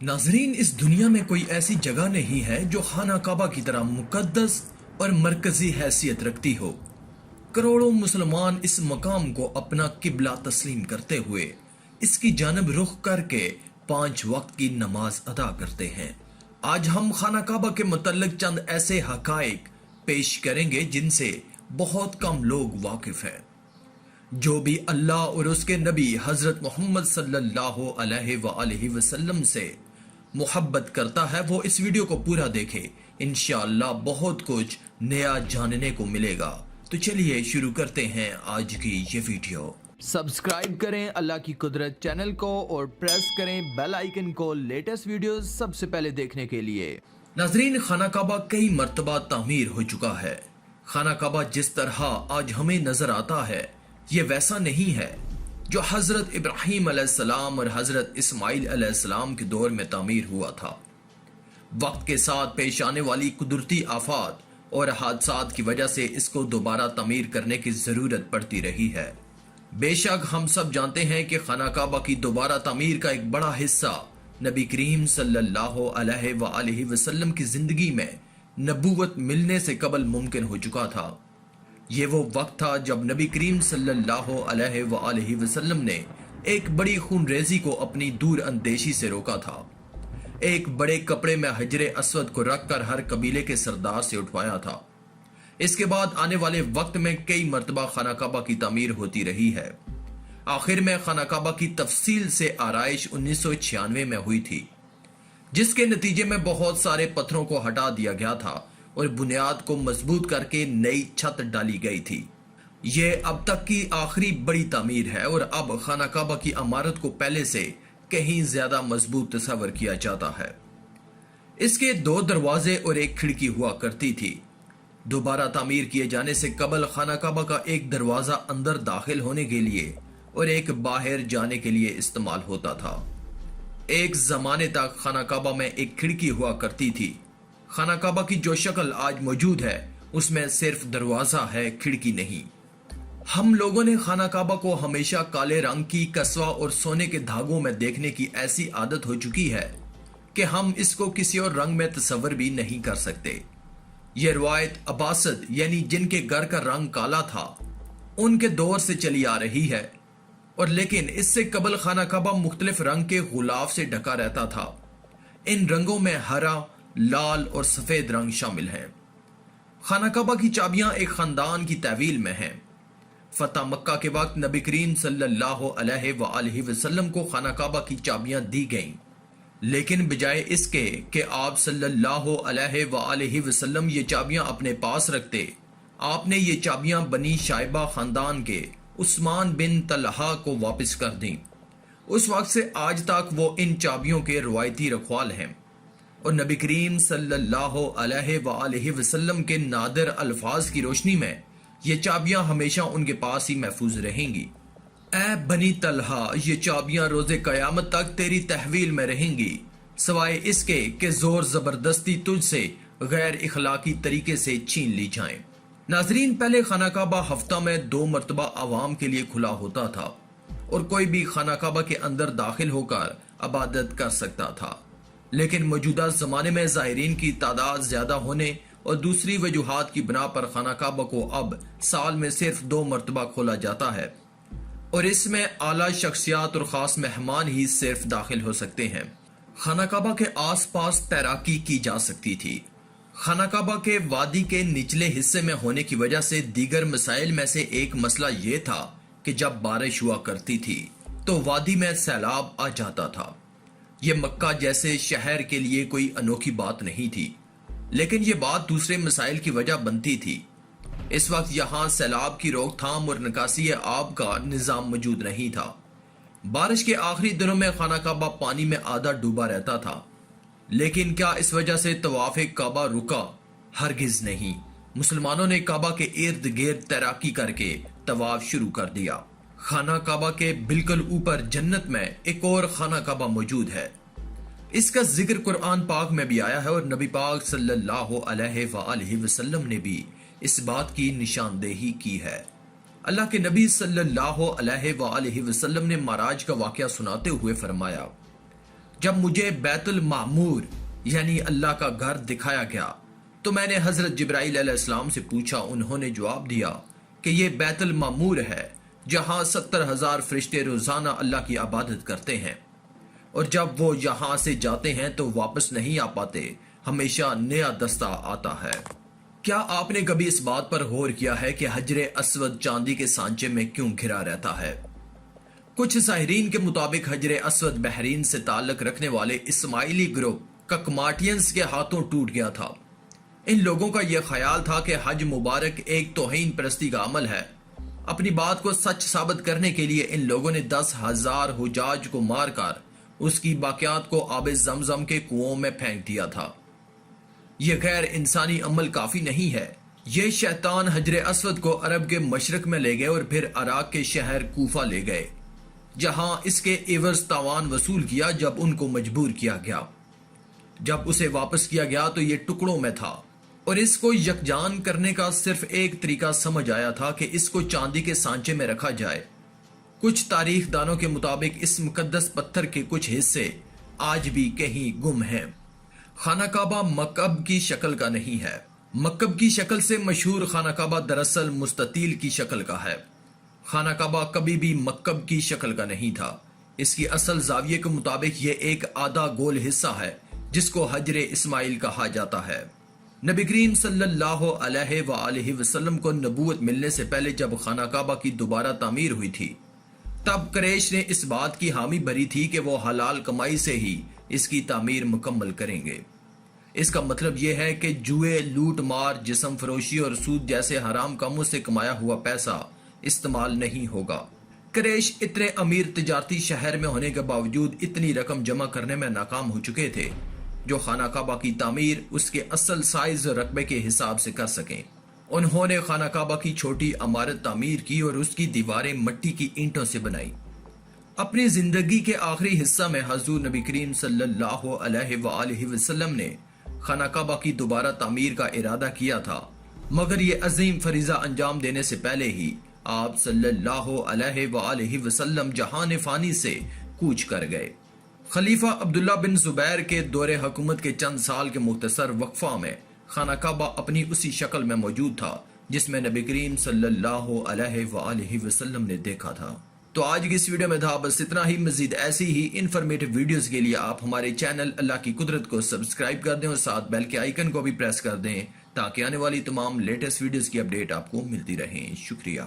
नाजरीन, इस दुनिया में कोई ऐसी जगह नहीं है जो खाना काबा की तरह मुकद्दस और मरकजी हैसियत रखती हो। करोड़ों मुसलमान इस मकाम को अपना किबला तस्लीम करते हुए इसकी जानब रुख करके 5 वक्त की नमाज अदा करते हैं। आज हम खाना काबा के मुतल्लिक चंद ऐसे हकाइक पेश करेंगे जिनसे बहुत कम लोग वाकिफ हैं। जो भी अल्लाह और उसके नबी हजरत मोहम्मद सल्लल्लाहु अलैहि वसल्लम से मोहब्बत करता है वो इस वीडियो को पूरा देखे। इंशाअल्लाह बहुत कुछ नया जानने को मिलेगा। तो चलिए शुरू करते हैं आज की ये वीडियो। सब्सक्राइब करें अल्लाह की कुदरत चैनल को और प्रेस करें बेल आइकन को लेटेस्ट वीडियोस सबसे पहले देखने के लिए। नाजरीन, खाना काबा कई मर्तबा तामीर हो चुका है। खाना काबा जिस तरह आज हमें नजर आता है ये वैसा नहीं है जो हजरत इब्राहीम अलैहिस्सलाम और हजरत इस्माइल अलैहिस्सलाम के दौर में तामीर हुआ था। वक्त के साथ पेश आने वाली कुदरती आफात और हादसात की वजह से इसको दोबारा तामीर करने की जरूरत पड़ती रही है। बेशक हम सब जानते हैं कि खाना काबा की दोबारा तामीर का एक बड़ा हिस्सा नबी करीम सल्लल्लाहु अलैहि वसल्लम की जिंदगी में नबूवत मिलने से कबल मुमकिन हो चुका था। ये वो वक्त था जब नबी करीम सल्लल्लाहु अलैहि वसल्लम ने एक बड़ी खूनरेजी को अपनी दूर अंदेशी से रोका था। एक बड़े कपड़े में हजरे अस्वद को रखकर हर कबीले के सरदार से उठवाया था। इसके बाद आने वाले वक्त में कई मर्तबा खाना काबा की तामीर होती रही है। आखिर में खाना काबा की तफसील से आराइश 1996 में हुई थी, जिसके नतीजे में बहुत सारे पत्थरों को हटा दिया गया था और बुनियाद को मजबूत करके नई छत डाली गई थी। यह अब तक की आखिरी बड़ी तामीर है और अब खाना काबा की इमारत को पहले से कहीं ज्यादा मजबूत तस्वर किया जाता है। इसके 2 दरवाजे और एक खिड़की हुआ करती थी। दोबारा तामीर किए जाने से कबल खाना काबा का एक दरवाजा अंदर दाखिल होने के लिए और एक बाहर जाने के लिए इस्तेमाल होता था। एक जमाने तक खाना काबा में एक खिड़की हुआ करती थी। खाना काबा की जो शक्ल आज मौजूद है उसमें सिर्फ दरवाजा है, खिड़की नहीं। हम लोगों ने खाना काबा को हमेशा काले रंग की कस्वा और सोने के धागों में देखने की ऐसी आदत हो चुकी है कि हम इसको किसी और रंग में तस्वर भी नहीं कर सकते। यह रवायत अब्बासिद यानी जिनके घर का रंग काला था उनके दौर से चली आ रही है, और लेकिन इससे कबल खाना काबा मुख्तलिफ रंग के गुलाफ से ढका रहता था। इन रंगों में हरा, लाल और सफेद रंग शामिल हैं। खाना काबा की चाबियां एक खानदान की तहवील में हैं। फतह मक्का के वक्त नबी करीम सल्लल्लाहु अलैहि वसल्लम को खाना काबा की चाबियां दी गईं, लेकिन बजाय इसके कि आप सल्लल्लाहु अलैहि वसल्लम ये चाबियां अपने पास रखते, आपने ये चाबियां बनी शाइबा खानदान के उस्मान बिन तलहा को वापस कर दी। उस वक्त से आज तक वो इन चाबियों के रवायती रखवाल हैं और नबी करीम सल्लल्लाहु अलैहि वसल्लम के नादिर अल्फाज की रोशनी में ये चाबियां हमेशा उनके पास ही महफूज रहेंगी। ऐ बनी तलहा, ये चाबियां रोजे कयामत तक तेरी तहवील में रहेंगी, सवाए इसके कि जोर जबरदस्ती तुझसे गैर इखलाकी तरीके से छीन ली जाएं। नाजरीन, पहले खाना काबा हफ्ता में 2 मरतबा आवाम के लिए खुला होता था और कोई भी खाना काबा के अंदर दाखिल होकर इबादत कर सकता था, लेकिन मौजूदा जमाने में ज़ाहिरीन की तादाद ज्यादा होने और दूसरी वजूहात की बिना पर खाना काबा को अब साल में सिर्फ 2 मरतबा खोला जाता है और इसमें आला शख्सियात और खास मेहमान ही सिर्फ दाखिल हो सकते हैं। खाना काबा के आस पास तैराकी की जा सकती थी। खाना काबा के वादी के निचले हिस्से में होने की वजह से दीगर मसाइल में से एक मसला ये था कि जब बारिश हुआ करती थी तो वादी में सैलाब आ जाता था। ये मक्का जैसे शहर के लिए कोई अनोखी बात नहीं थी, लेकिन ये बात दूसरे मसाइल की वजह बनती थी। इस वक्त यहाँ सैलाब की रोकथाम और निकासी आब का निजाम मौजूद नहीं था। बारिश के आखिरी दिनों में खाना काबा पानी में आधा डूबा रहता था, लेकिन क्या इस वजह से तवाफ काबा रुका? हरगिज नहीं। मुसलमानों ने काबा के इर्द गिर्द तैराकी करके तवाफ शुरू कर दिया। खाना काबा के बिल्कुल ऊपर जन्नत में एक और खाना काबा मौजूद है। इसका जिक्र कुरान पाक में भी आया है और नबी पाक सल्लल्लाहु अलैहि वसल्लम ने भी इस बात की निशानदेही की है। अल्लाह के नबी सल्लल्लाहु अलैहि वसल्लम ने माराज का वाकया सुनाते हुए फरमाया, جب مجھے بیت المعمور یعنی اللہ کا گھر دکھایا گیا تو میں نے حضرت جبرائیل علیہ السلام سے پوچھا. انہوں نے جواب دیا کہ یہ بیت المعمور ہے جہاں 70,000 فرشتے روزانہ اللہ کی عبادت کرتے ہیں، اور جب وہ یہاں سے جاتے ہیں تو واپس نہیں آ پاتے، ہمیشہ نیا دستہ آتا ہے. کیا آپ نے کبھی اس بات پر غور کیا ہے کہ حجر اسود چاندی کے سانچے میں کیوں گھرا رہتا ہے؟ کچھ ساحرین کے مطابق حجر اسود بحرین سے تعلق رکھنے والے اسماعیلی گروپ ککماٹینز کے ہاتھوں ٹوٹ گیا تھا. ان لوگوں کا یہ خیال تھا کہ حج مبارک ایک توہین پرستی کا عمل ہے. اپنی بات کو سچ ثابت کرنے کے لیے ان لوگوں نے 10,000 حجاج کو مار کر اس کی باقیات کو آب زمزم کے کنووں میں پھینک دیا تھا. یہ غیر انسانی عمل کافی نہیں ہے. یہ شیطان حجر اسود کو عرب کے مشرق میں لے گئے اور پھر عراق کے شہر کوفہ لے گئے، جہاں اس کے عوض تاوان وصول کیا جب ان کو مجبور کیا گیا. جب اسے واپس کیا گیا تو یہ ٹکڑوں میں تھا، اور اس کو یکجان کرنے کا صرف ایک طریقہ سمجھ آیا تھا کہ اس کو چاندی کے سانچے میں رکھا جائے. کچھ تاریخ دانوں کے مطابق اس مقدس پتھر کے کچھ حصے آج بھی کہیں گم ہیں. خانہ کعبہ مکعب کی شکل کا نہیں ہے. مکعب کی شکل سے مشہور خانہ کعبہ دراصل مستطیل کی شکل کا ہے. خانہ کعبہ کبھی بھی مکعب کی شکل کا نہیں تھا. اس کی اصل زاویے کے مطابق یہ ایک آدھا گول حصہ ہے جس کو حجر اسماعیل کہا جاتا ہے. نبی کریم صلی اللہ علیہ وآلہ وسلم کو نبوت ملنے سے پہلے جب خانہ کعبہ کی دوبارہ تعمیر ہوئی تھی تب قریش نے اس بات کی حامی بھری تھی کہ وہ حلال کمائی سے ہی اس کی تعمیر مکمل کریں گے. اس کا مطلب یہ ہے کہ جوئے، لوٹ مار، جسم فروشی اور سود جیسے حرام کاموں سے کمایا ہوا پیسہ استعمال نہیں ہوگا. قریش اتنے امیر تجارتی شہر میں ہونے کے باوجود اتنی رقم جمع کرنے میں ناکام ہو چکے تھے جو خانہ کعبہ کی تعمیر اس کے اصل سائز اور رقبے کے حساب سے کر سکیں. انہوں نے خانہ کعبہ کی چھوٹی عمارت تعمیر کی اور اس کی دیواریں مٹی کی اینٹوں سے بنائی. اپنی زندگی کے آخری حصہ میں حضور نبی کریم صلی اللہ علیہ وآلہ وسلم نے خانہ کعبہ کی دوبارہ تعمیر کا ارادہ کیا تھا، مگر یہ عظیم فریضہ انجام دینے سے پہلے ہی آپ صلی اللہ علیہ وآلہ وسلم جہان فانی سے کوچ کر گئے. خلیفہ عبداللہ بن زبیر کے دور حکومت کے چند سال کے مختصر وقفہ میں خانہ کعبہ اپنی اسی شکل میں موجود تھا جس میں نبی کریم صلی اللہ علیہ وآلہ وسلم نے دیکھا تھا. تو آج کی اس ویڈیو میں تھا بس اتنا ہی. مزید ایسی ہی انفارمیٹیو ویڈیوز کے لیے آپ ہمارے چینل اللہ کی قدرت کو سبسکرائب کر دیں اور ساتھ بیل کے آئیکن کو بھی پریس کر دیں تاکہ آنے والی تمام لیٹسٹ ویڈیوز کی اپڈیٹ آپ کو ملتی رہیں. شکریہ.